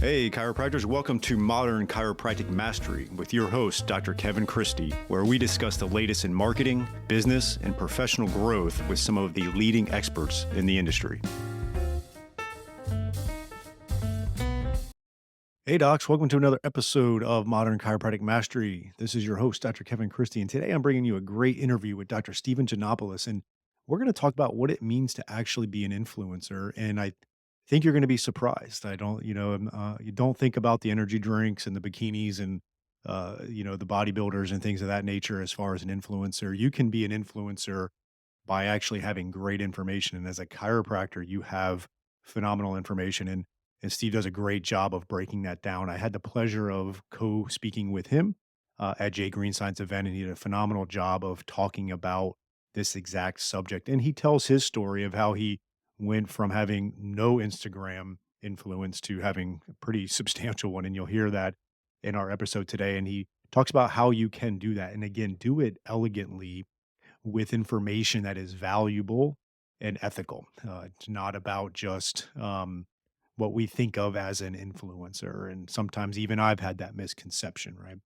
Hey, chiropractors, welcome to Modern Chiropractic Mastery with your host, Dr. Kevin Christie, where we discuss the latest in marketing, business, and professional growth with some of the leading experts in the industry. Hey, docs, welcome to another episode of Modern Chiropractic Mastery. This is your host, Dr. Kevin Christie, and today I'm bringing you a great interview with Dr. Stephen Geanopulos, and we're going to talk about what it means to actually be an influencer. And I think you're going to be surprised. I don't, you don't think about the energy drinks and the bikinis and, the bodybuilders and things of that nature as far as an influencer. You can be an influencer by actually having great information. And as a chiropractor, you have phenomenal information. And Steve does a great job of breaking that down. I had the pleasure of co-speaking with him at Jay Greenside's event, and he did a phenomenal job of talking about this exact subject. And he tells his story of how he went from having no Instagram influence to having a pretty substantial one. And you'll hear that in our episode today. And he talks about how you can do that. And again, do it elegantly with information that is valuable and ethical. It's not about just what we think of as an influencer, and sometimes even I've had that misconception, right?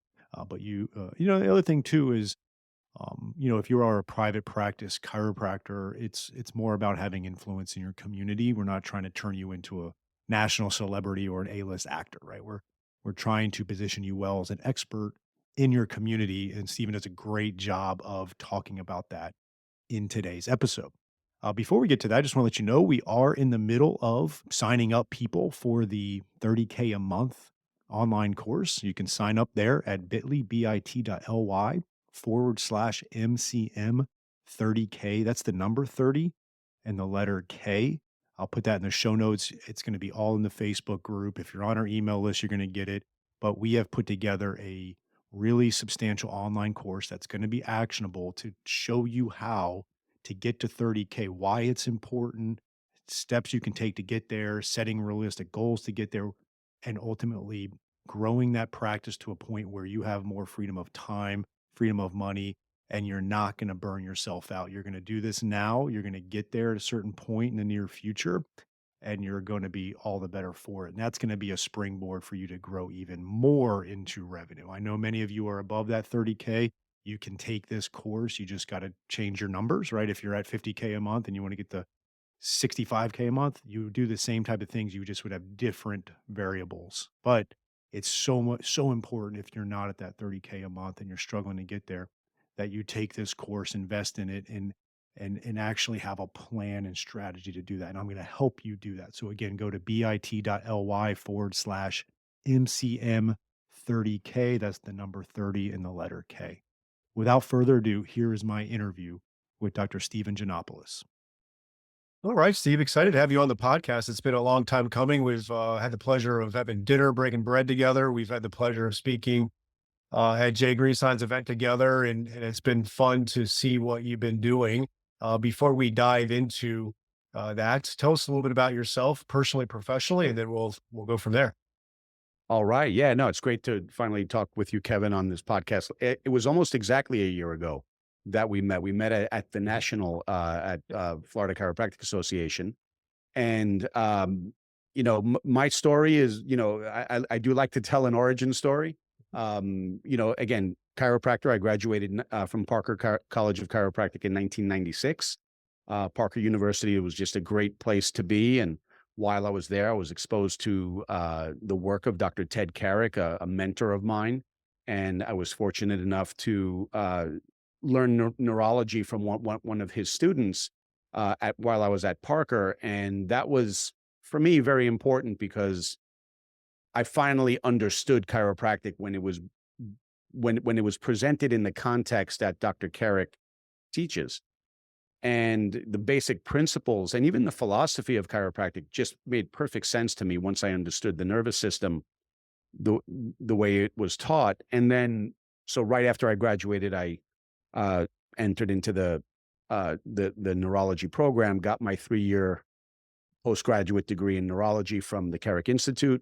But the other thing too is, if you are a private practice chiropractor, it's more about having influence in your community. We're not trying to turn you into a national celebrity or an A-list actor, right? We're trying to position you well as an expert in your community, and Stephen does a great job of talking about that in today's episode. Before we get to that, I just want to let you know we are in the middle of signing up people for the 30K a month online course. You can sign up there at bit.ly/MCM 30K. That's the number 30 and the letter K. I'll put that in the show notes. It's going to be all in the Facebook group. If you're on our email list, you're going to get it. But we have put together a really substantial online course that's going to be actionable to show you how to get to 30K, why it's important, steps you can take to get there, setting realistic goals to get there, and ultimately growing that practice to a point where you have more freedom of time, freedom of money, and you're not going to burn yourself out. You're going to do this now. You're going to get there at a certain point in the near future, and you're going to be all the better for it. And that's going to be a springboard for you to grow even more into revenue. I know many of you are above that 30K. You can take this course. You just got to change your numbers, right? If you're at 50K a month and you want to get to 65K a month, you do the same type of things. You just would have different variables. But it's so important if you're not at that 30K a month and you're struggling to get there, that you take this course, invest in it, and actually have a plan and strategy to do that. And I'm going to help you do that. So again, go to bit.ly/MCM 30K. That's the number 30 and the letter K. Without further ado, here is my interview with Dr. Stephen Geanopulos. All right, Steve, excited to have you on the podcast. It's been a long time coming. We've had the pleasure of having dinner, breaking bread together. We've had the pleasure of speaking at Jay Greenside's event together, and it's been fun to see what you've been doing. Before we dive into that, tell us a little bit about yourself, personally, professionally, and then we'll go from there. All right. Yeah, no, it's great to finally talk with you, Kevin, on this podcast. It was almost exactly a year ago that we met. We met at the national, at Florida Chiropractic Association. And, my story is, I do like to tell an origin story. Again, chiropractor, I graduated from Parker College of Chiropractic in 1996. Parker University, it was just a great place to be. And while I was there, I was exposed to the work of Dr. Ted Carrick, a mentor of mine. And I was fortunate enough to learn neurology from one of his students while I was at Parker. And that was, for me, very important because I finally understood chiropractic when it was presented in the context that Dr. Carrick teaches. And the basic principles and even the philosophy of chiropractic just made perfect sense to me once I understood the nervous system, the way it was taught. And then, so right after I graduated, I entered into the neurology program, got my 3-year postgraduate degree in neurology from the Carrick Institute.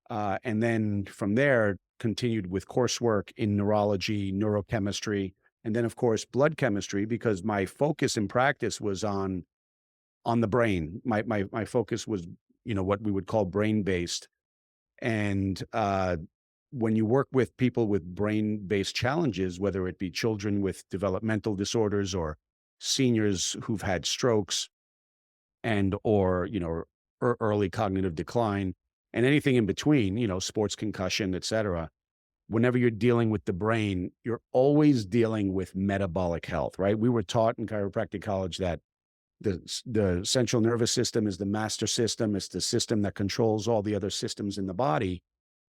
And then from there, continued with coursework in neurology, neurochemistry, and then of course, blood chemistry, because my focus in practice was on the brain. My focus was, what we would call brain-based. And when you work with people with brain-based challenges, whether it be children with developmental disorders or seniors who've had strokes and or early cognitive decline and anything in between, sports concussion, et cetera, whenever you're dealing with the brain, you're always dealing with metabolic health, right? We were taught in chiropractic college that the central nervous system is the master system. It's the system that controls all the other systems in the body.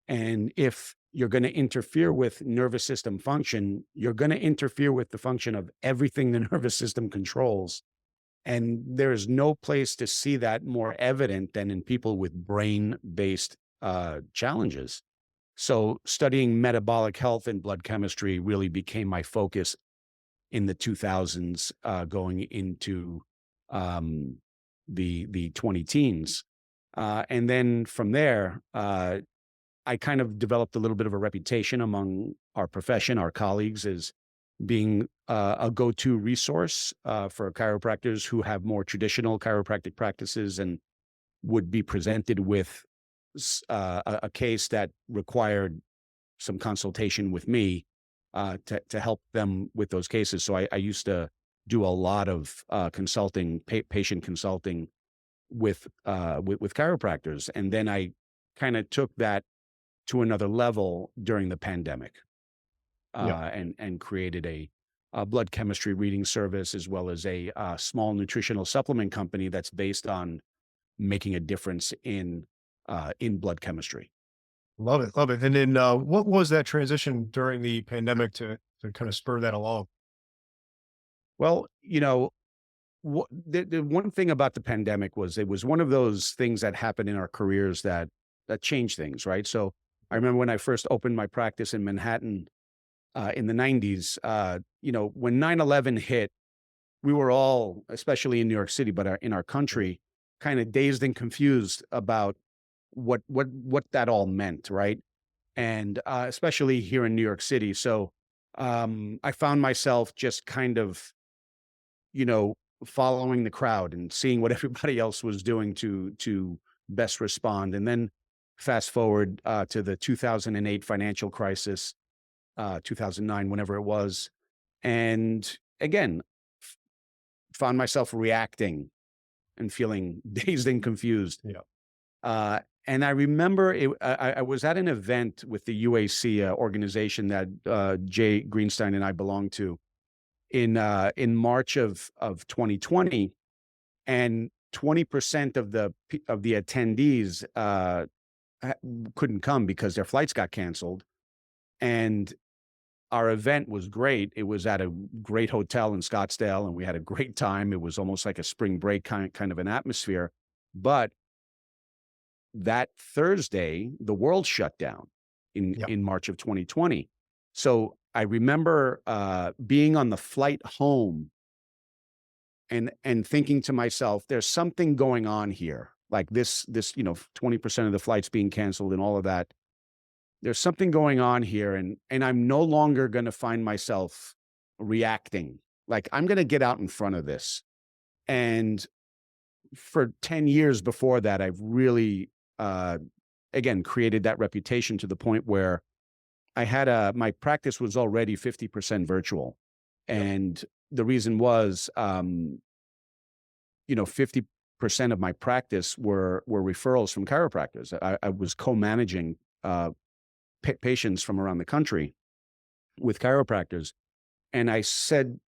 And if you're going to interfere with nervous system function, you're going to interfere with the function of everything the nervous system controls. And there's no place to see that more evident than in people with brain-based challenges. So studying metabolic health and blood chemistry really became my focus in the 2000s, going into the 20 teens. And then from there, I kind of developed a little bit of a reputation among our profession, our colleagues, as being a go-to resource for chiropractors who have more traditional chiropractic practices and would be presented with a case that required some consultation with me to help them with those cases. So I used to do a lot of consulting, patient consulting with chiropractors, and then I kind of took that to another level during the pandemic, Yeah. and created a blood chemistry reading service as well as a small nutritional supplement company that's based on making a difference in blood chemistry. Love it. Love it. And then, what was that transition during the pandemic to kind of spur that along? Well, the one thing about the pandemic was it was one of those things that happened in our careers that changed things, right? So I remember when I first opened my practice in Manhattan in the 90s, when 9/11 hit, we were all, especially in New York City, but in our country, kind of dazed and confused about what that all meant, right? And especially here in New York City. So I found myself just kind of, you know, following the crowd and seeing what everybody else was doing to best respond. And then fast forward to the 2008 financial crisis, 2009, whenever it was, and again, f- found myself reacting and feeling dazed and confused. Yeah. Uh, and I remember I was at an event with the UAC organization that Jay Greenstein and I belong to in March of 2020, and 20% of the attendees ha- couldn't come because their flights got canceled. And our event was great. It was at a great hotel in Scottsdale, and we had a great time. It was almost like a spring break kind of an atmosphere. But that Thursday, the world shut down Yeah. in March of 2020. So I remember being on the flight home and thinking to myself, there's something going on here. Like this 20% of the flights being canceled and all of that. There's something going on here, and I'm no longer going to find myself reacting. Like, I'm going to get out in front of this. And for 10 years before that, I've really, uh, again, created that reputation to the point where I had my practice was already 50% virtual. Yep. And the reason was, 50% of my practice were referrals from chiropractors. I was co-managing patients from around the country with chiropractors. And I said,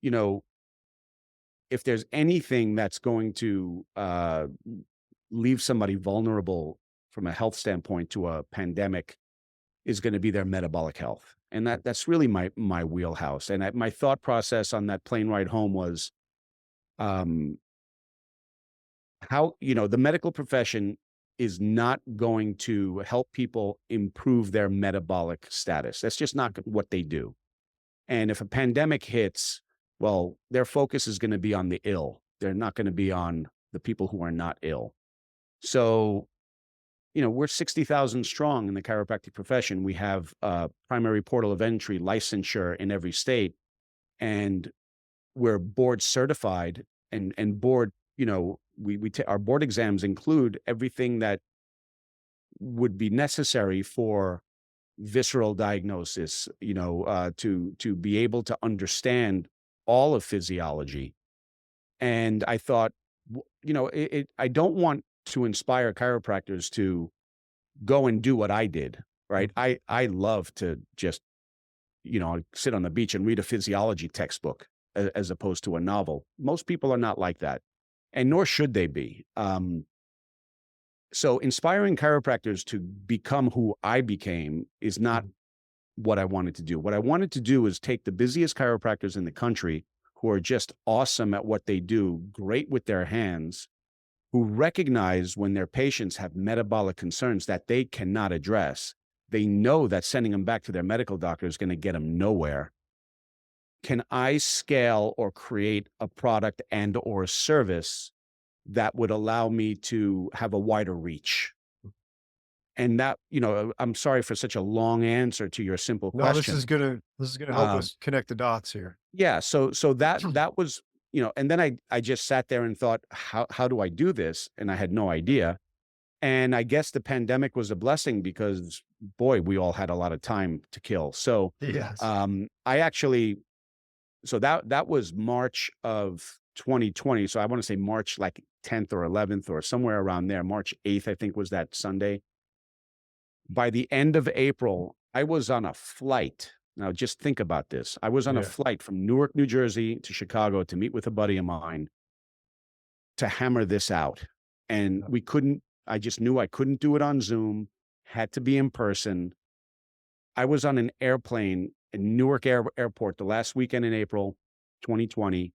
you know, if there's anything that's going to leave somebody vulnerable from a health standpoint to a pandemic, is going to be their metabolic health. And that's really my wheelhouse. And my thought process on that plane ride home was, um, how, the medical profession is not going to help people improve their metabolic status. That's just not what they do. And if a pandemic hits, well, their focus is going to be on the ill. They're not going to be on the people who are not ill. So, we're 60,000 strong in the chiropractic profession. We have a primary portal of entry licensure in every state, and we're board certified and board, our board exams include everything that would be necessary for visceral diagnosis, to be able to understand all of physiology. And I thought, I don't want to inspire chiropractors to go and do what I did, right? I love to just, sit on the beach and read a physiology textbook as opposed to a novel. Most people are not like that, and nor should they be. So inspiring chiropractors to become who I became is not what I wanted to do. What I wanted to do is take the busiest chiropractors in the country who are just awesome at what they do, great with their hands, who recognize when their patients have metabolic concerns that they cannot address. They know that sending them back to their medical doctor is going to get them nowhere. Can I scale or create a product and or a service that would allow me to have a wider reach? And that, I'm sorry for such a long answer to your simple No, this question. is gonna help us connect the dots here. Yeah. So that was, and then I just sat there and thought, how do I do this? And I had no idea. And I guess the pandemic was a blessing because, boy, we all had a lot of time to kill. So Yes. I actually, so that was March of 2020. So I want to say March like 10th or 11th or somewhere around there. March 8th, I think, was that Sunday. By the end of April, I was on a flight. Now, just think about this. I was on a Yeah. flight from Newark, New Jersey to Chicago to meet with a buddy of mine to hammer this out. And I just knew I couldn't do it on Zoom, had to be in person. I was on an airplane in Newark Airport the last weekend in April 2020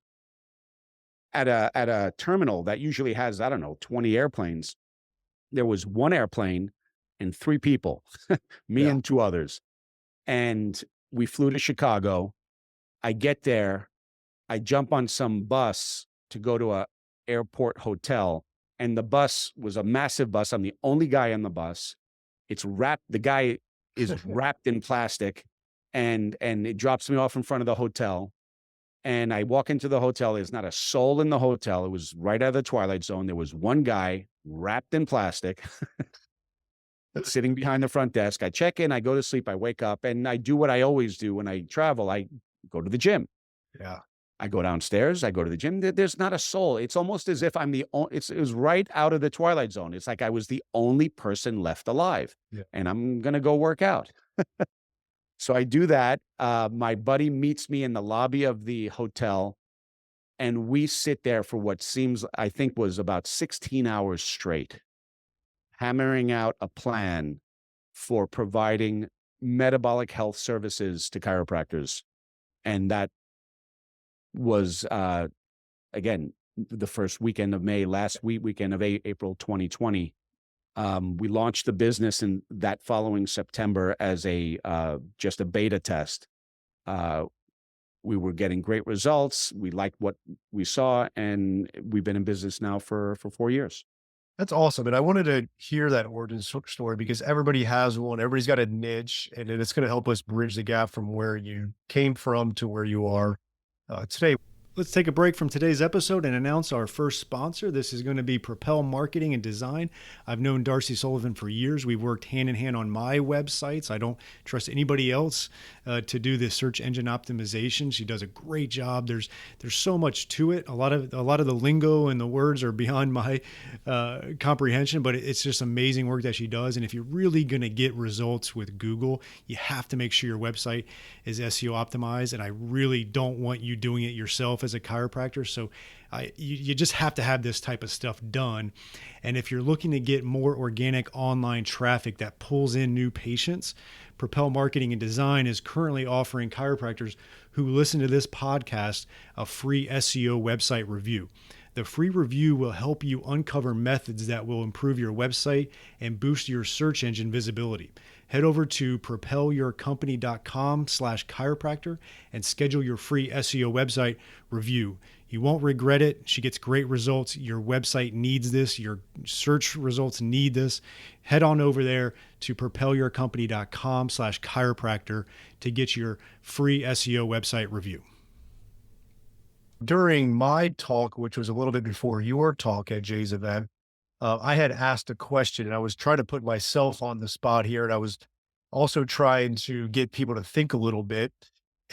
at a terminal that usually has, I don't know, 20 airplanes. There was one airplane and 3 people, me Yeah. and 2 others. And we flew to Chicago. I get there, I jump on some bus to go to a airport hotel, and the bus was a massive bus. I'm the only guy on the bus. The guy is wrapped in plastic, and it drops me off in front of the hotel. And I walk into the hotel. There's not a soul in the hotel. It was right out of the Twilight Zone. There was one guy wrapped in plastic sitting behind the front desk. I check in, I go to sleep, I wake up, and I do what I always do when I travel. I go to the gym. Yeah. I go downstairs, I go to the gym. There's not a soul. It's almost as if I'm the only, it was right out of the Twilight Zone. It's like I was the only person left alive, Yeah. and I'm going to go work out. So I do that. My buddy meets me in the lobby of the hotel, and we sit there for what seems, I think, was about 16 hours straight, hammering out a plan for providing metabolic health services to chiropractors. And that was, again, the first weekend of May, weekend of April 2020. We launched the business in that following September as just a beta test. We were getting great results. We liked what we saw, and we've been in business now for 4 years. That's awesome. And I wanted to hear that origin story because everybody has one. Everybody's got a niche, and it's going to help us bridge the gap from where you came from to where you are today. Let's take a break from today's episode and announce our first sponsor. This is going to be Propel Marketing and Design. I've known Darcy Sullivan for years. We've worked hand in hand on my websites. I don't trust anybody else to do the search engine optimization. She does a great job. There's so much to it. A lot of the lingo and the words are beyond my comprehension, but it's just amazing work that she does. And if you're really going to get results with Google, you have to make sure your website is SEO optimized. And I really don't want you doing it yourself as a chiropractor. So you just have to have this type of stuff done. And if you're looking to get more organic online traffic that pulls in new patients, Propel Marketing and Design is currently offering chiropractors who listen to this podcast a free SEO website review. The free review will help you uncover methods that will improve your website and boost your search engine visibility. Head over to propelyourcompany.com/chiropractor and schedule your free SEO website review. You won't regret it. She gets great results. Your website needs this. Your search results need this. Head on over there to propelyourcompany.com/chiropractor to get your free SEO website review. During my talk, which was a little bit before your talk at Jay's event, I had asked a question and I was trying to put myself on the spot here. And I was also trying to get people to think a little bit.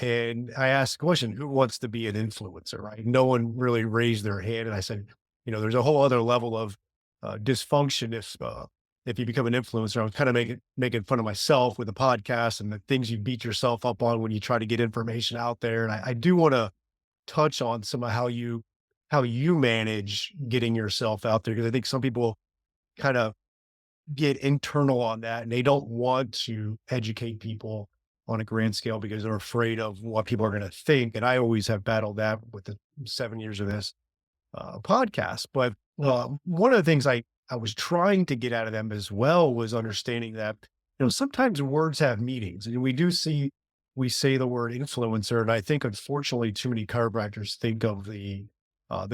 And I asked the question, who wants to be an influencer? Right. No one really raised their hand. And I said, there's a whole other level of dysfunction if you become an influencer. I was kind of making fun of myself with the podcast and the things you beat yourself up on when you try to get information out there. And I do want to touch on some of how you manage getting yourself out there, because I think some people kind of get internal on that and they don't want to educate people on a grand scale because they're afraid of what people are going to think. And I always have battled that with the 7 years of this podcast. But one of the things I was trying to get out of them as well was understanding that, sometimes words have meanings, and we say the word influencer. And I think unfortunately too many chiropractors think of the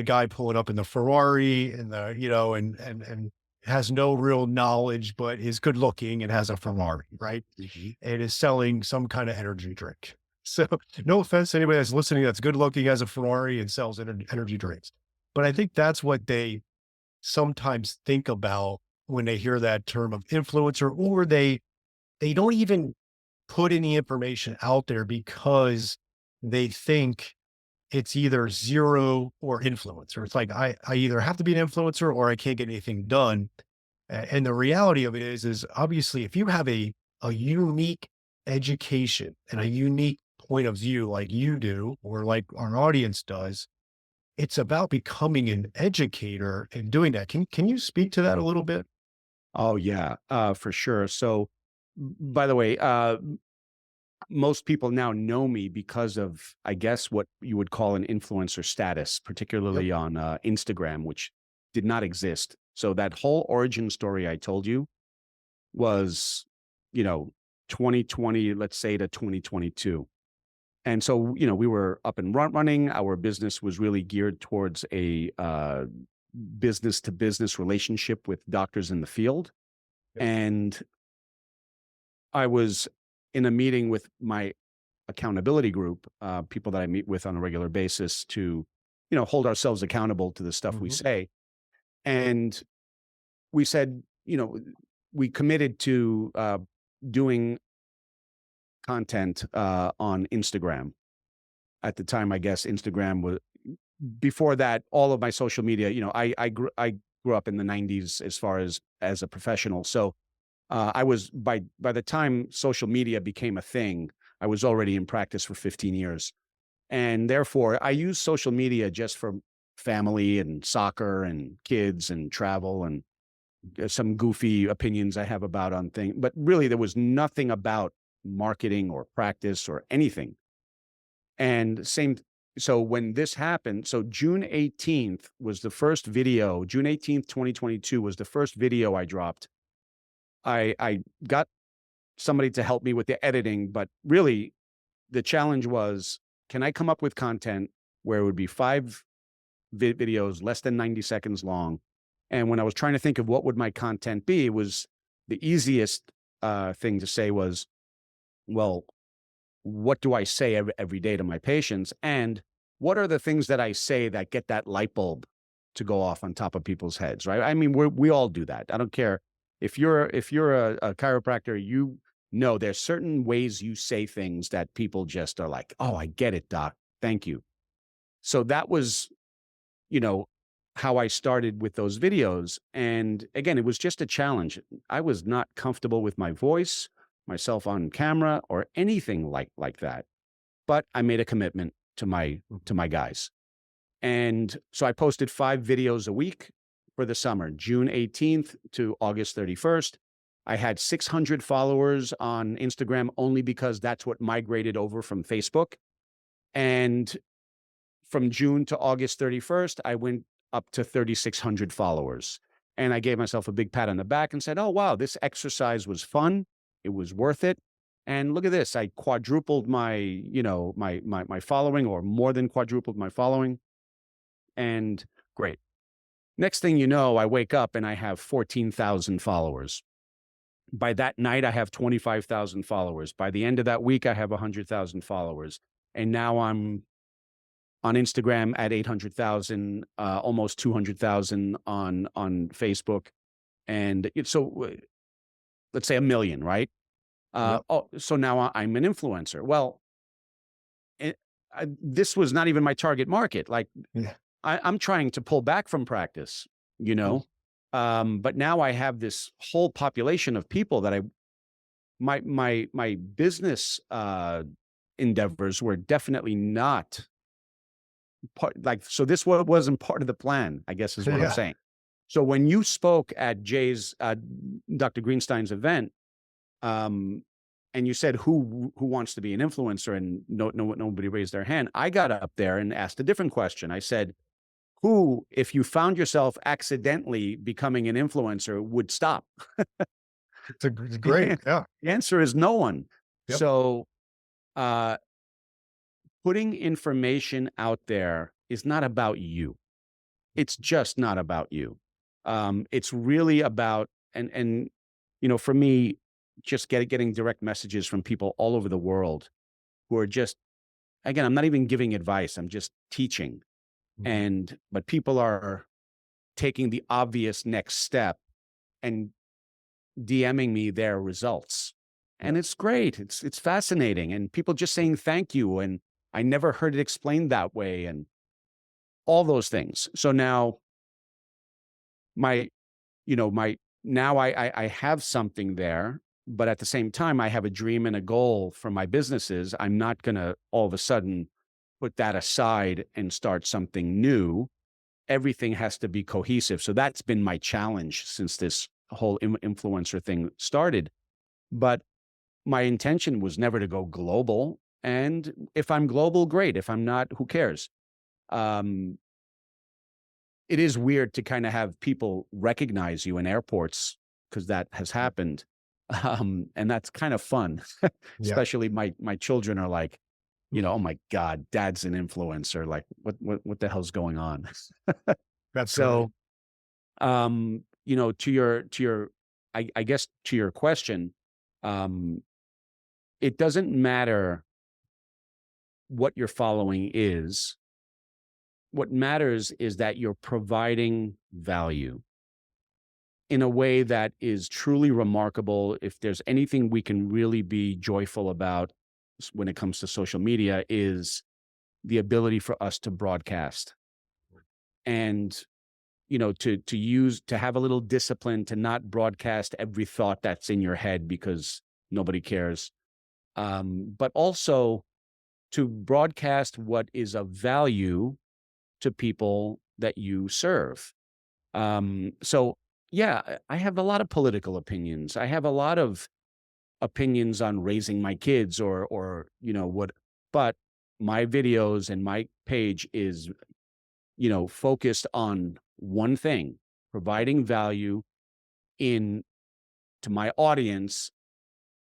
guy pulling up in the Ferrari and and has no real knowledge, but is good looking and has a Ferrari, right? Mhm. And is selling some kind of energy drink. So no offense to anybody that's listening that's good looking, has a Ferrari and sells energy drinks. But I think that's what they sometimes think about when they hear that term of influencer, or they don't even put any information out there because they think it's either zero or influencer. It's like I either have to be an influencer or I can't get anything done. And the reality of it is obviously if you have a unique education and a unique point of view like you do, or like our audience does, it's about becoming an educator and doing that. Can you speak to that a little bit? Oh yeah, for sure. So, by the way, most people now know me because of, I guess, what you would call an influencer status, Yep. particularly on Instagram, which did not exist. So that whole origin story I told you was, you know, 2020, let's say, to 2022. And so, we were up and running. Our business was really geared towards a business to business relationship with doctors in the field. Yep. And I was in a meeting with my accountability group, people that I meet with on a regular basis to, hold ourselves accountable to the stuff we Hmm. say. And we said, we committed to doing content on Instagram. At the time, I guess Instagram was, before that, all of my social media, I grew up in the 90s as far as a professional. So I was, by the time social media became a thing, I was already in practice for 15 years. And therefore, I use social media just for family and soccer and kids and travel and some goofy opinions I have about on things. But really, there was nothing about marketing or practice or anything. And same, so when this happened, so June 18th was the first video, June 18th, 2022 was the first video I dropped. I got somebody to help me with the editing, but really the challenge was, can I come up with content where it would be five videos less than 90 seconds long? And when I was trying to think of what would my content be, it was the easiest thing to say was, well, what do I say every day to my patients? And what are the things that I say that get that light bulb to go off on top of people's heads, right? I mean, we all do that. I don't care if you're a chiropractor, there's certain ways you say things that people just are like, oh, I get it, doc. Thank you. So that was, you know, how I started with those videos. And again, it was just a challenge. I was not comfortable with my voice, myself on camera, or anything like that. But I made a commitment to my Mhm. to my guys. And so I posted 5 videos a week for the summer, June 18th to August 31st. I had 600 followers on Instagram only because that's what migrated over from Facebook. And from June to August 31st, I went up to 3,600 followers. And I gave myself a big pat on the back and said, oh, wow, this exercise was fun. It was worth it. And look at this. I quadrupled my following, or more than quadrupled my following. And great. Next thing you know, I wake up and I have 14,000 followers. By that night, I have 25,000 followers. By the end of that week, I have 100,000 followers. And now I'm on Instagram at 800,000, almost 200,000 on Facebook. And let's say a million, right? Yep. So now I'm an influencer. Well, this was not even my target market. Like Yeah. I'm trying to pull back from practice, you Mm. know? But now I have this whole population of people that my business, endeavors were definitely not so this wasn't part of the plan, I guess is what I'm Yeah. saying. So when you spoke at Dr. Greenstein's event, um, and you said who wants to be an influencer, and nobody raised their hand, I got up there and asked a different question. I said, who, if you found yourself accidentally becoming an influencer, would stop? It's The great. an- Yeah. the answer is no one. Yep. So uh, putting information out there is not about you. It's just not about you. It's really about, for me, just getting direct messages from people all over the world who are just, again, I'm not even giving advice. I'm just teaching. Mhm. But people are taking the obvious next step and DMing me their results. Yep. And it's great. It's fascinating. And people just saying thank you. And I never heard it explained that way, and all those things. So now my my now I have something there, but at the same time, I have a dream and a goal for my businesses. I'm not gonna all of a sudden put that aside and start something new. Everything has to be cohesive. So that's been my challenge since this whole influencer thing started. But my intention was never to go global. And if I'm global, great. If I'm not, who cares? Um, it is weird to kind of have people recognize you in airports because that has happened. And that's kind of fun, Yeah. especially my children are like, oh my God, dad's an influencer. Like what the hell's going on? That's great. So, to your, I guess to your question, um, it doesn't matter what your following is. What matters is that you're providing value in a way that is truly remarkable. If there's anything we can really be joyful about when it comes to social media, is the ability for us to broadcast and to have a little discipline, to not broadcast every thought that's in your head because nobody cares, but also to broadcast what is of value to people that you serve. So yeah, I have a lot of political opinions. I have a lot of opinions on raising my kids or what, but my videos and my page is, focused on one thing, providing value in to my audience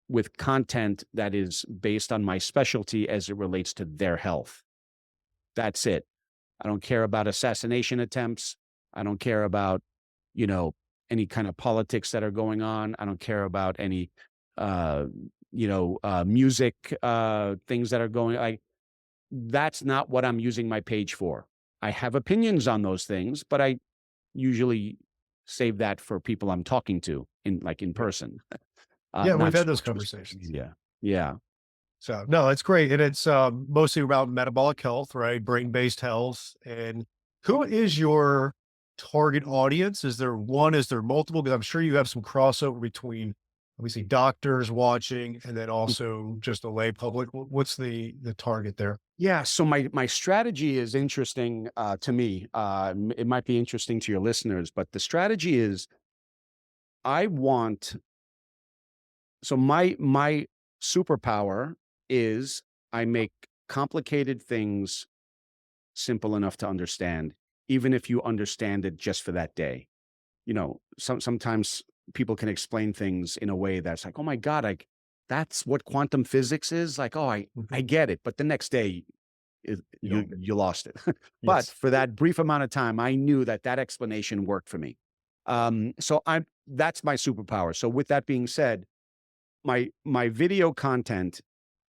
with content that is based on my specialty as it relates to their health. That's it. I don't care about assassination attempts. I don't care about, you know, any kind of politics that are going on. I don't care about any, uh, music things that are going. That's not what I'm using my page for. I have opinions on those things, but I usually save that for people I'm talking to in Yeah. person, Yeah, we've not had so those much with social conversations. media. Yeah. So, no, it's great, and it's, mostly about metabolic health, right? Brain-based health, and who is your target audience? Is there one? Is there multiple? Because I'm sure you have some crossover between, obviously, doctors watching and then also just a lay public. What's the target there? Yeah, so my strategy is interesting to me. It might be interesting to your listeners, but the strategy is I want my superpower is I make complicated things simple enough to understand, even if you understand it just for that day. Sometimes people can explain things in a way that's like, oh my God, that's what quantum physics is. Like, oh, I Mhm. get it. But the next day You you don't. you lost it. But Yes. for that brief amount of time, I knew that explanation worked for me. So that's my superpower. So with that being said, my video content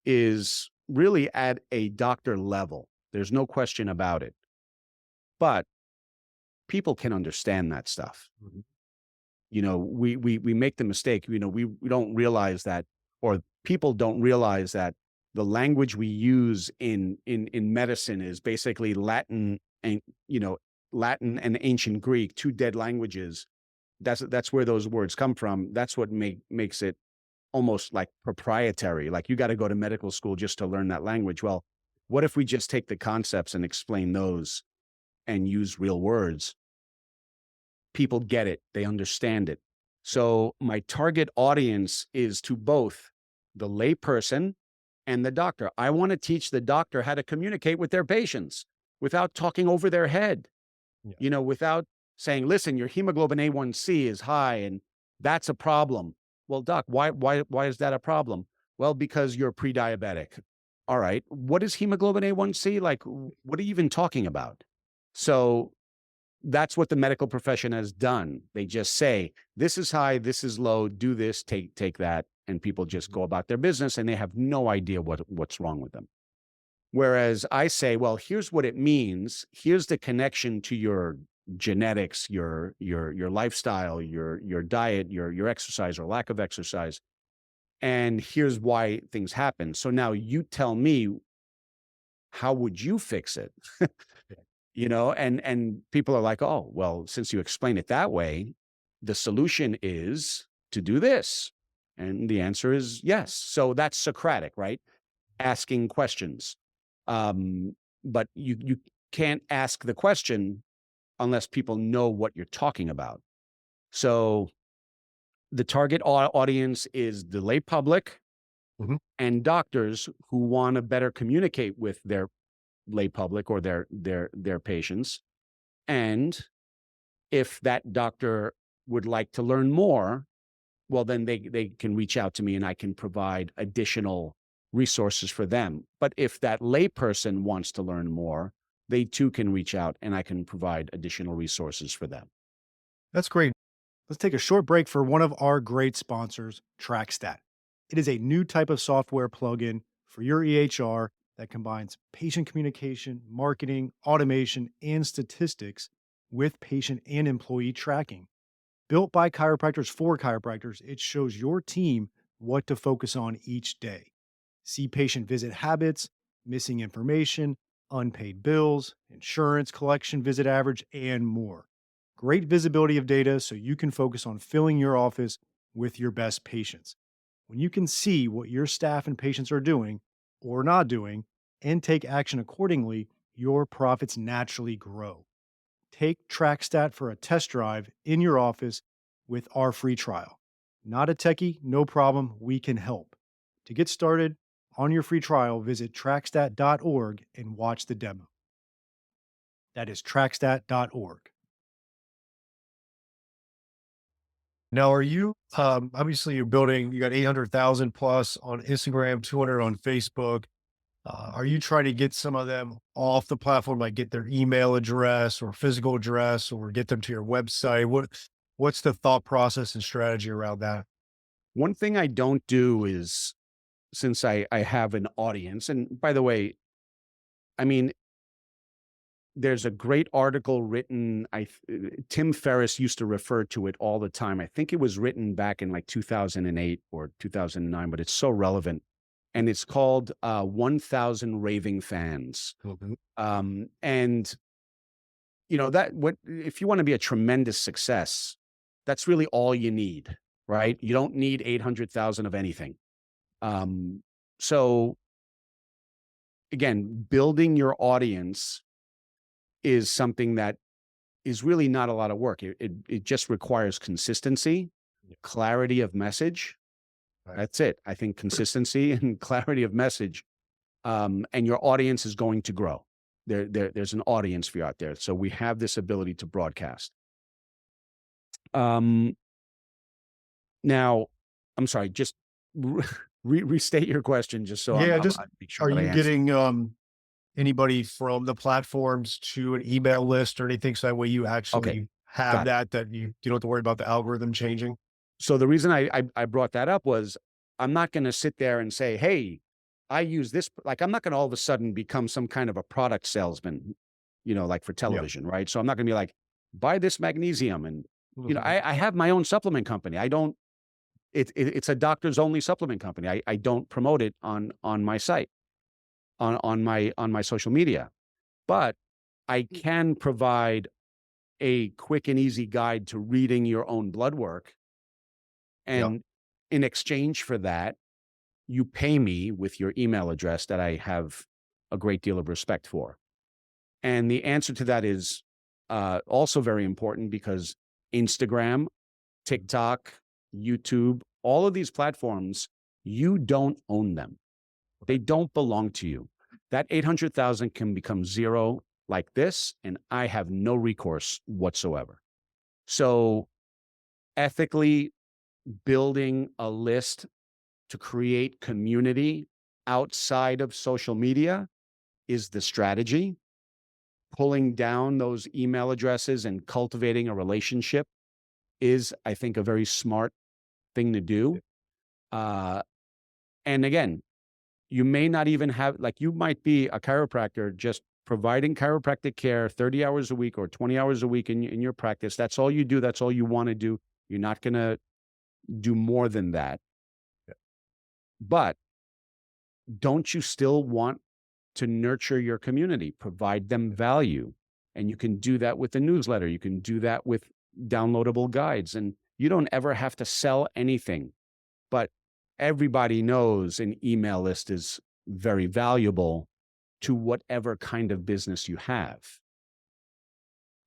is really at a doctor level. There's no question about it. But people can understand that stuff. Mhm. We make the mistake, we don't realize that, or people don't realize that the language we use in medicine is basically Latin and, Latin and ancient Greek, two dead languages. That's where those words come from. That's what makes it almost like proprietary. Like you got to go to medical school just to learn that language. Well, what if we just take the concepts and explain those and use real words? People get it, they understand it. So my target audience is to both the layperson and the doctor. I want to teach the doctor how to communicate with their patients without talking over their head, Yeah. without saying, listen, your hemoglobin A1C is high and that's a problem. Well, doc, why is that a problem? Well, because you're pre-diabetic. All right. What is hemoglobin A1C? Like, what are you even talking about? So that's what the medical profession has done. They just say, this is high, this is low, do this, take that. And people just go about their business and they have no idea what's wrong with them. Whereas I say, well, here's what it means. Here's the connection to your genetics, your lifestyle, your diet, your exercise or lack of exercise. And here's why things happen. So now you tell me, how would you fix it? And people are like, oh, well, since you explain it that way, the solution is to do this. And the answer is yes. So that's Socratic, right? Asking questions. But you can't ask the question unless people know what you're talking about. So the target audience is the lay public Mhm. and doctors who want to better communicate with their lay public or their patients. And if that doctor would like to learn more, well, then they can reach out to me and I can provide additional resources for them. But if that layperson wants to learn more, they too can reach out and I can provide additional resources for them. That's great. Let's take a short break for one of our great sponsors, TrackStat. It is a new type of software plugin for your EHR that combines patient communication, marketing, automation, and statistics with patient and employee tracking. Built by chiropractors for chiropractors, it shows your team what to focus on each day. See patient visit habits, missing information, unpaid bills, insurance collection visit average, and more. Great visibility of data so you can focus on filling your office with your best patients. When you can see what your staff and patients are doing or not doing and take action accordingly, your profits naturally grow. Take TrackStat for a test drive in your office with our free trial. Not a techie, no problem, we can help. To get started on your free trial, visit trackstat.org and watch the demo. That is trackstat.org. Now, are you, obviously you're building, you got 800,000 plus on Instagram, 200 on Facebook. Are you trying to get some of them off the platform, like get their email address or physical address or get them to your website? What's the thought process and strategy around that? One thing I don't do is, since I have an audience, and by the way, I mean, there's a great article written. Tim Ferriss used to refer to it all the time. I think it was written back in like 2008 or 2009, but it's so relevant. And it's called 1,000 Raving Fans. Mhm. And that what if you want to be a tremendous success, that's really all you need, right? You don't need 800,000 of anything. So again, building your audience is something that is really not a lot of work. It just requires consistency, Yeah. clarity of message. Right. That's it. I think consistency and clarity of message, and your audience is going to grow. There's an audience for you out there. So we have this ability to broadcast. Now, I'm sorry, just restate your question just so Yeah, I just make sure are that I you answer. getting anybody from the platforms to an email list or anything so that way you Okay, actually have got it. that you don't have to worry about the algorithm changing? So the reason I brought that up was I'm not going to sit there and say, hey, I use this, like, I'm not going to all of a sudden become some kind of a product salesman, like for Yeah. television, right? So I'm not going to be like, buy this magnesium. And, Mhm. I have my own supplement company. I don't, it's a doctor's only supplement company. I don't promote it on my site, on my social media, but I can provide a quick and easy guide to reading your own blood work. Yeah. And in exchange for that, you pay me with your email address that I have a great deal of respect for. And the answer to that is also very important because Instagram, TikTok, YouTube, all of these platforms, you don't own them. They don't belong to you. That 800,000 can become zero like this, and I have no recourse whatsoever. So ethically building a list to create community outside of social media is the strategy. Pulling down those email addresses and cultivating a relationship is, I think, a very smart thing to do. Uh, and again, you may not even have, like, you might be a chiropractor just providing chiropractic care 30 hours a week or 20 hours a week in your practice. That's all you do. That's all you want to do. You're not going to do more than that. Yeah. But don't you still want to nurture your community, provide them value? And you can do that with the newsletter. You can do that with downloadable guides. And you don't ever have to sell anything. But everybody knows an email list is very valuable to whatever kind of business you have.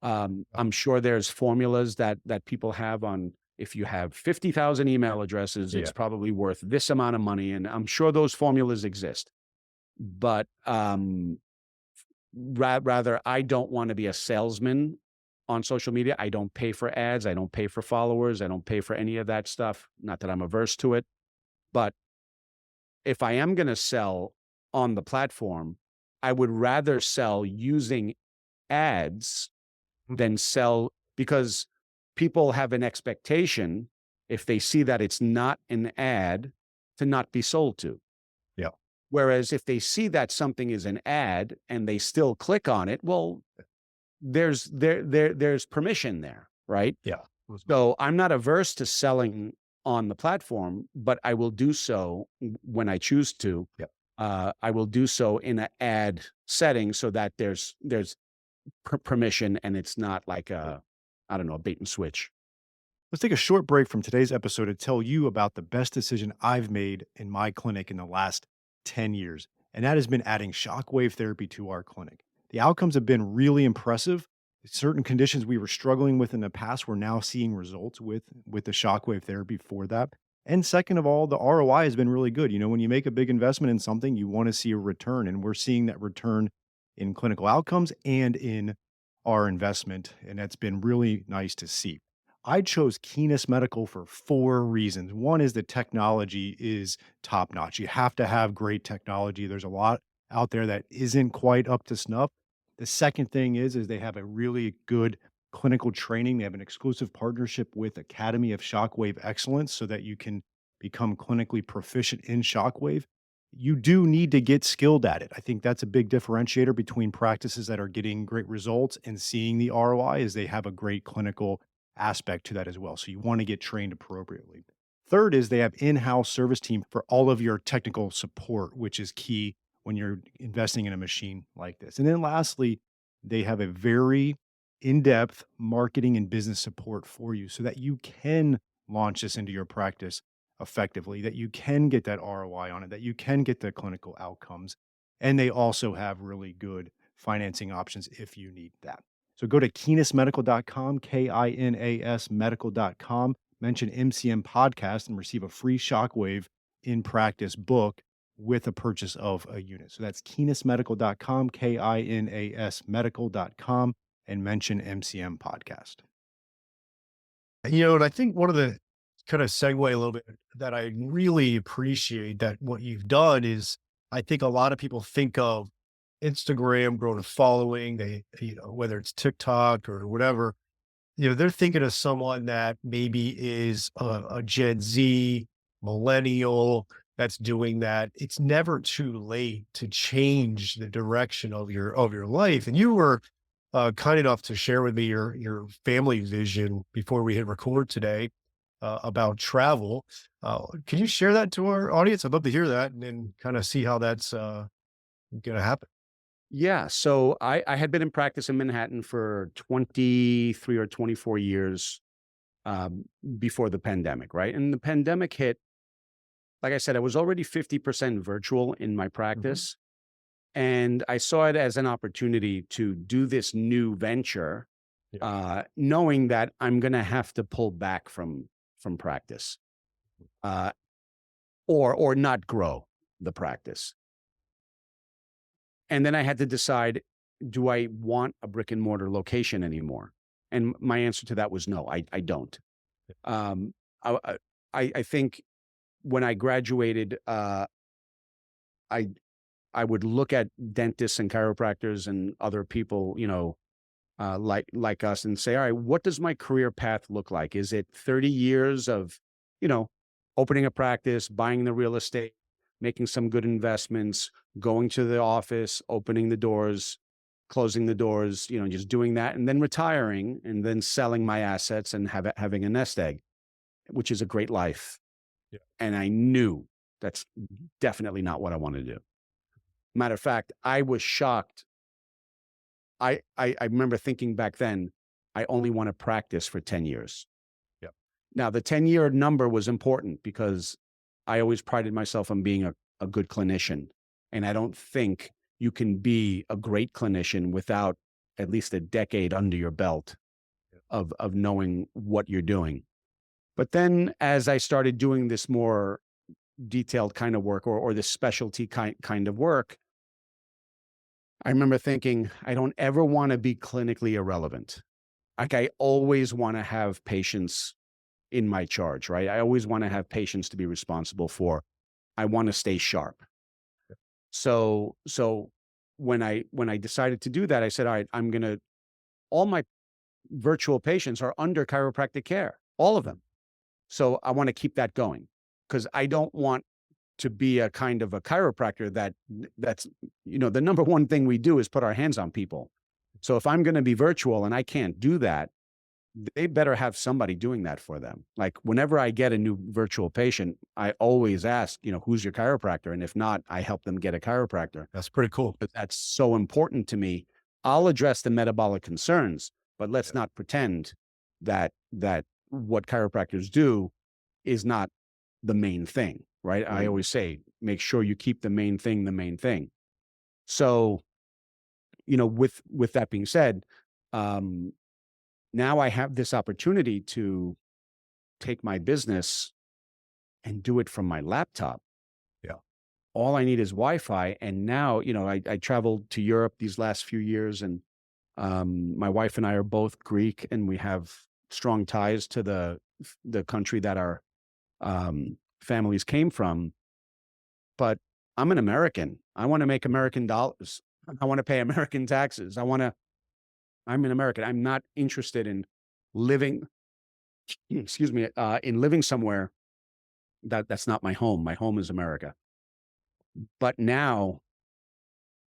I'm sure there's formulas that people have on, if you have 50,000 email addresses, it's Yeah. probably worth this amount of money. And I'm sure those formulas exist. But rather, I don't want to be a salesman on social media. I don't pay for ads. I don't pay for followers. I don't pay for any of that stuff. Not that I'm averse to it. But if I am going to sell on the platform, I would rather sell using ads than sell, because people have an expectation, if they see that it's not an ad, to not be sold to. Yeah. Whereas if they see that something is an ad and they still click on it, well, there's permission there, right? Yeah. So I'm not averse to selling on the platform, but I will do so when I choose to. Yeah. I will do so in an ad setting so that there's permission and it's not like I don't know, a bait and switch. Let's take a short break from today's episode to tell you about the best decision I've made in my clinic in the last 10 years, and that has been adding shockwave therapy to our clinic. The outcomes have been really impressive. Certain conditions we were struggling with in the past, we're now seeing results with the shockwave therapy for that. And second of all, the ROI has been really good. You know, when you make a big investment in something, you want to see a return, and we're seeing that return in clinical outcomes and in our investment, and that's been really nice to see. I chose Keenest Medical for 4 reasons. One is the technology is top notch. You have to have great technology. There's a lot out there that isn't quite up to snuff. The second thing is they have a really good clinical training. They have an exclusive partnership with Academy of Shockwave Excellence so that you can become clinically proficient in shockwave. You do need to get skilled at it. I think that's a big differentiator between practices that are getting great results and seeing the ROI is they have a great clinical aspect to that as well. So you want to get trained appropriately. Third is they have in-house service team for all of your technical support, which is key when you're investing in a machine like this. And then lastly, they have a very in-depth marketing and business support for you so that you can launch this into your practice effectively, that you can get that ROI on it, that you can get the clinical outcomes. And they also have really good financing options if you need that. So go to kinasmedical.com, KINAS medical.com, mention MCM podcast and receive a free shockwave in practice book with a purchase of a unit. So that's kinasmedical.com, KINAS medical.com, and mention MCM podcast. And I think one of the kind of segue a little bit that I really appreciate that what you've done is I think a lot of people think of Instagram growing a following, whether it's TikTok or whatever, they're thinking of someone that maybe is a Gen Z, millennial, that's doing that, it's never too late to change the direction of your life. And you were kind enough to share with me your family vision before we hit record today about travel. Can you share that to our audience? I'd love to hear that and then kind of see how that's going to happen. Yeah. So I had been in practice in Manhattan for 23 or 24 years um, before the pandemic, right? And the pandemic hit, like I said, I was already 50% virtual in my Hmm. practice. And I saw it as an opportunity to do this new venture, Yeah. knowing that I'm going to have to pull back from practice, uh, or not grow the practice. And then I had to decide, do I want a brick and mortar location anymore? And my answer to that was no, I don't. Um, I, I I think when I graduated, I I would look at dentists and chiropractors and other people, like us, and say, all right, what does my career path look like? Is it 30 years of, you know, opening a practice, buying the real estate, making some good investments, going to the office, opening the doors, closing the doors, just doing that, and then retiring, and then selling my assets and having a nest egg, which is a great life. Yeah. And I knew that's definitely not what I want to do. Matter of fact, I was shocked. I remember thinking back then, I only want to practice for 10 years. Yeah. Now, the 10-year number was important because I always prided myself on being a good clinician. And I don't think you can be a great clinician without at least a decade under your belt Yeah. of knowing what you're doing. But then as I started doing this more detailed kind of work, or this specialty kind of work, I remember thinking, I don't ever want to be clinically irrelevant. Like, I always want to have patients in my charge, right? I always want to have patients to be responsible for. I want to stay sharp. So when I decided to do that, I said, all right, all my virtual patients are under chiropractic care, all of them. So I want to keep that going because I don't want to be a kind of a chiropractor that's the number one thing we do is put our hands on people. So if I'm going to be virtual and I can't do that, they better have somebody doing that for them. Like, whenever I get a new virtual patient, I always ask, who's your chiropractor? And if not, I help them get a chiropractor. That's pretty cool. But that's so important to me. I'll address the metabolic concerns, but let's Yeah. not pretend that what chiropractors do is not the main thing, right? I Right. always say, make sure you keep the main thing the main thing. So, with that being said, um, now I have this opportunity to take my business and do it from my laptop. Yeah. All I need is Wi-Fi. And now, I traveled to Europe these last few years, and my wife and I are both Greek, and we have strong ties to the country that our families came from. But I'm an American. I want to make American dollars. I want to pay American taxes. I'm an American. I'm not interested in living, excuse me, in living somewhere that's not my home. My home is America. But now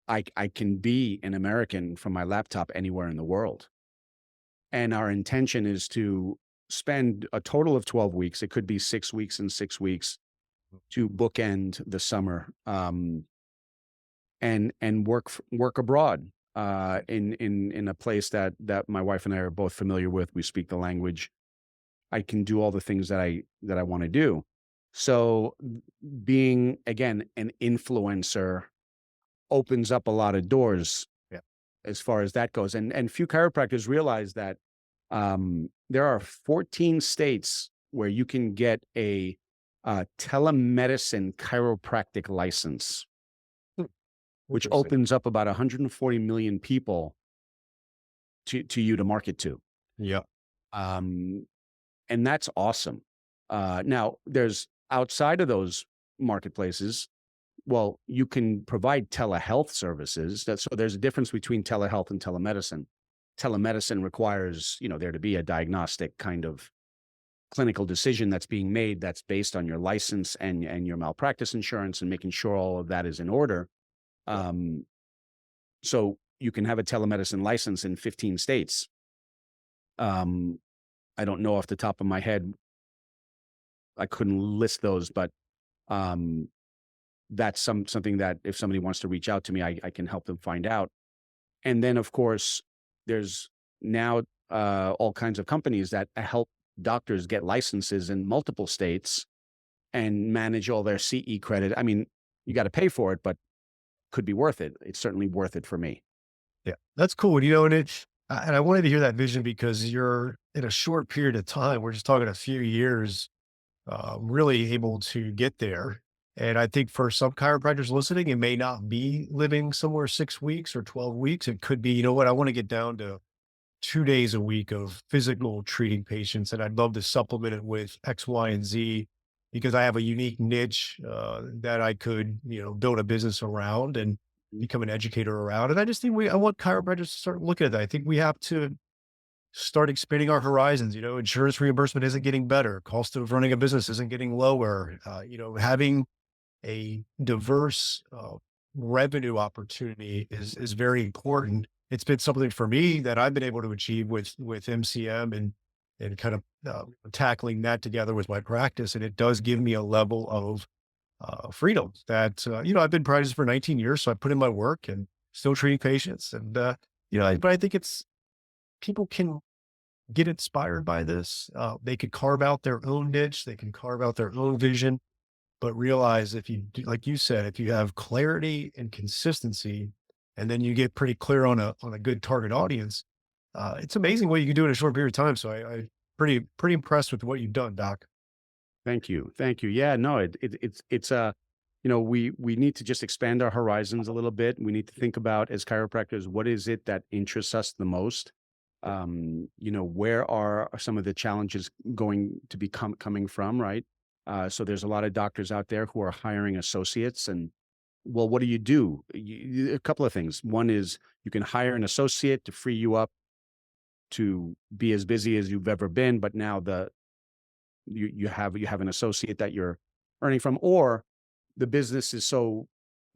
I can be an American from my laptop anywhere in the world. And our intention is to spend a total of 12 weeks. It could be 6 weeks and 6 weeks to bookend the summer, and work abroad, in a place that my wife and I are both familiar with. We speak the language. I can do all the things that I want to do. So, being, again, an influencer opens up a lot of doors Yeah. as far as that goes. And few chiropractors realize that there are 14 states where you can get a telemedicine chiropractic license, Hmm. which Interesting. opens up about 140 million people to you to market to. Yeah. Um, and that's awesome. Now, there's outside of those marketplaces, well, you can provide telehealth services. So there's a difference between telehealth and telemedicine. Telemedicine requires, there to be a diagnostic kind of clinical decision that's being made that's based on your license and your malpractice insurance and making sure all of that is in order. Um, so you can have a telemedicine license in 15 states. Um, I don't know off the top of my head. I couldn't list those, but um, that's something that if somebody wants to reach out to me, I can help them find out. And then, of course, there's now all kinds of companies that help doctors get licenses in multiple states and manage all their CE credit. I mean, you got to pay for it, but could be worth it. It's certainly worth it for me. Yeah, that's cool. And I wanted to hear that vision because you're in a short period of time. We're just talking a few years, really able to get there. And I think for some chiropractors listening, it may not be living somewhere 6 weeks or 12 weeks. It could be, you know what, I want to get down to 2 days a week of physical treating patients. And I'd love to supplement it with X, Y, and Z because I have a unique niche that I could, build a business around and become an educator around. And I just think I want chiropractors to start looking at that. I think we have to start expanding our horizons. Insurance reimbursement isn't getting better. Cost of running a business isn't getting lower. Having a diverse revenue opportunity is very important. It's been something for me that I've been able to achieve with MCM and kind of tackling that together with my practice. And it does give me a level of freedom that I've been practicing for 19 years, so I put in my work and still treating patients. And but I think it's people can get inspired by this. They could carve out their own niche. They can carve out their own vision, but realize if you do, like you said, if you have clarity and consistency, and then you get pretty clear on a good target audience, it's amazing what you can do in a short period of time. So I pretty impressed with what you've done, Doc. Thank you. Thank you. Yeah, no, we need to just expand our horizons a little bit. We need to think about as chiropractors, what is it that interests us the most? Where are some of the challenges going to be coming from, right? So there's a lot of doctors out there who are hiring associates and well, what do you do? A couple of things. One is you can hire an associate to free you up to be as busy as you've ever been, but now you have an associate that you're earning from, or the business is so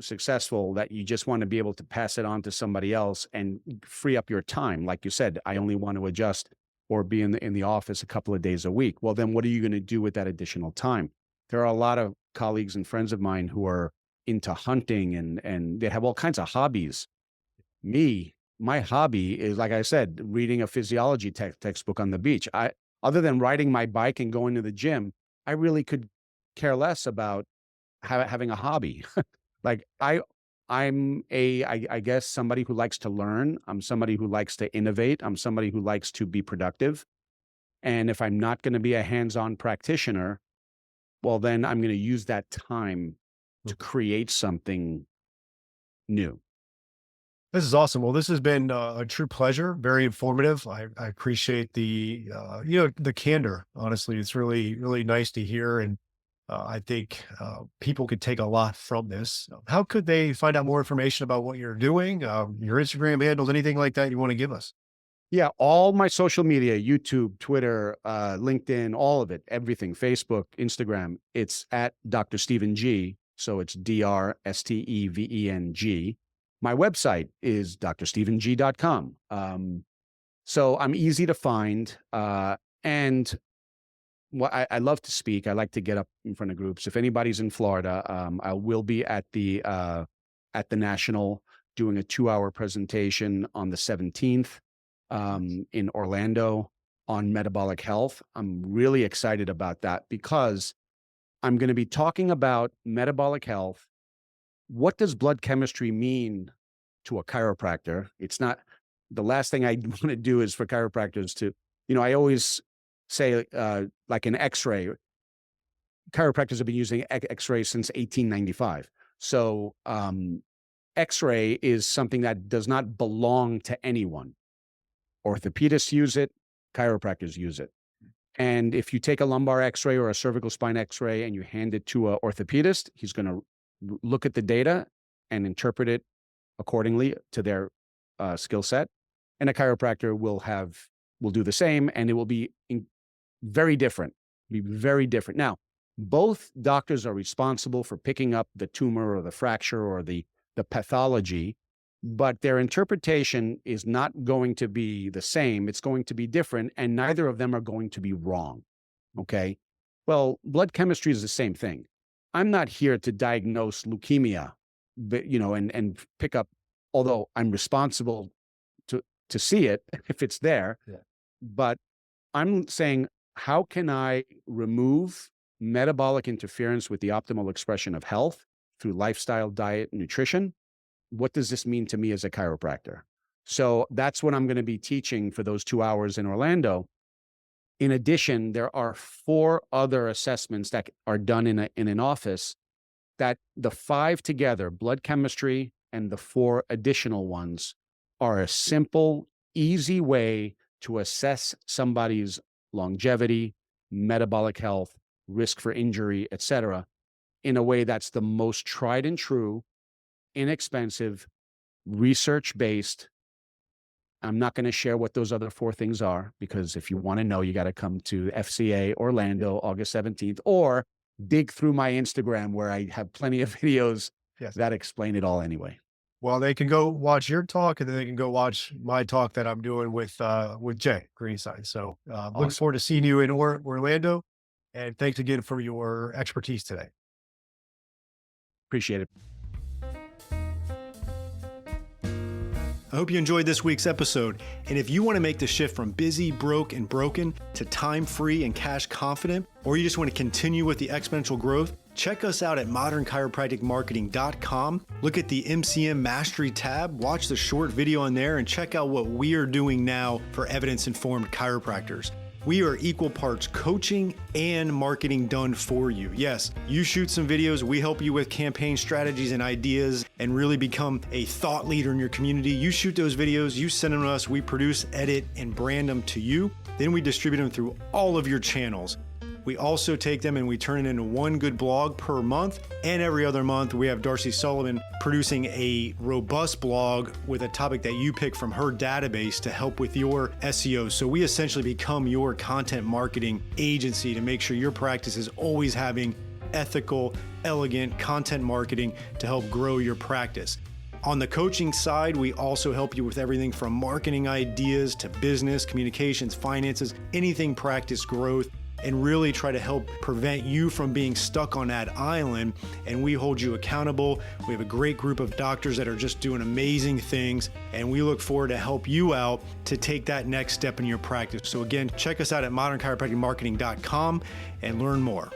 successful that you just want to be able to pass it on to somebody else and free up your time. Like you said, I only want to adjust or be in the office a couple of days a week. Well, then what are you going to do with that additional time? There are a lot of colleagues and friends of mine who are into hunting and they have all kinds of hobbies. My hobby is, like I said, reading a physiology textbook on the beach. Other than riding my bike and going to the gym, I really could care less about having a hobby. Like I guess somebody who likes to learn. I'm somebody who likes to innovate. I'm somebody who likes to be productive. And if I'm not going to be a hands-on practitioner, well, then I'm going to use that time to create something new. This is awesome. Well, this has been a true pleasure. Very informative. I appreciate the candor. Honestly, it's really, really nice to hear. And I think people could take a lot from this. How could they find out more information about what you're doing? Your Instagram handles, anything like that you want to give us? Yeah, all my social media, YouTube, Twitter, LinkedIn, all of it, everything, Facebook, Instagram, it's at Dr. Stephen G. So it's DrSteveng. My website is drstepheng.com. So I'm easy to find. And I love to speak. I like to get up in front of groups. If anybody's in Florida, I will be at the National doing a 2-hour presentation on the 17th in Orlando on metabolic health. I'm really excited about that because I'm going to be talking about metabolic health. What does blood chemistry mean to a chiropractor? It's not the last thing I want to do is for chiropractors to, I always say like an X-ray, chiropractors have been using X-ray since 1895. So X-ray is something that does not belong to anyone. Orthopedists use it, chiropractors use it. And if you take a lumbar X-ray or a cervical spine X-ray and you hand it to an orthopedist, he's going to look at the data and interpret it accordingly to their skill set. And a chiropractor will do the same, and it will be very different Be very different. Now, both doctors are responsible for picking up the tumor or the fracture or the pathology, but their interpretation is not going to be the same. It's going to be different, and neither of them are going to be wrong. Okay. Well, blood chemistry is the same thing. I'm not here to diagnose leukemia, but, and pick up, although I'm responsible to see it if it's there. Yeah. But I'm saying, how can I remove metabolic interference with the optimal expression of health through lifestyle, diet, and nutrition? What does this mean to me as a chiropractor? So that's what I'm going to be teaching for those 2 hours in Orlando. In addition, there are 4 other assessments that are done in an office, that the 5 together, blood chemistry and the 4 additional ones, are a simple, easy way to assess somebody's longevity, metabolic health, risk for injury, etc., in a way that's the most tried and true, inexpensive, research-based. I'm not going to share what those other 4 things are, because if you want to know, you got to come to FCA Orlando, August 17th, or dig through my Instagram, where I have plenty of videos that explain it all anyway. Well, they can go watch your talk, and then they can go watch my talk that I'm doing with Jay Greenside. So Awesome. look forward to seeing you in Orlando. And thanks again for your expertise today. Appreciate it. I hope you enjoyed this week's episode. And if you want to make the shift from busy, broke, and broken to time-free and cash confident, or you just want to continue with the exponential growth, check us out at modernchiropracticmarketing.com. Look at the MCM Mastery tab, watch the short video on there, and check out what we are doing now for evidence-informed chiropractors. We are equal parts coaching and marketing done for you. Yes, you shoot some videos, we help you with campaign strategies and ideas and really become a thought leader in your community. You shoot those videos, you send them to us, we produce, edit, and brand them to you. Then we distribute them through all of your channels. We also take them and we turn it into one good blog per month. And every other month, we have Darcy Sullivan producing a robust blog with a topic that you pick from her database to help with your SEO. So we essentially become your content marketing agency to make sure your practice is always having ethical, elegant content marketing to help grow your practice. On the coaching side, we also help you with everything from marketing ideas to business, communications, finances, anything practice growth, and really try to help prevent you from being stuck on that island. And we hold you accountable. We have a great group of doctors that are just doing amazing things, and we look forward to help you out to take that next step in your practice. So again, check us out at modernchiropracticmarketing.com and learn more.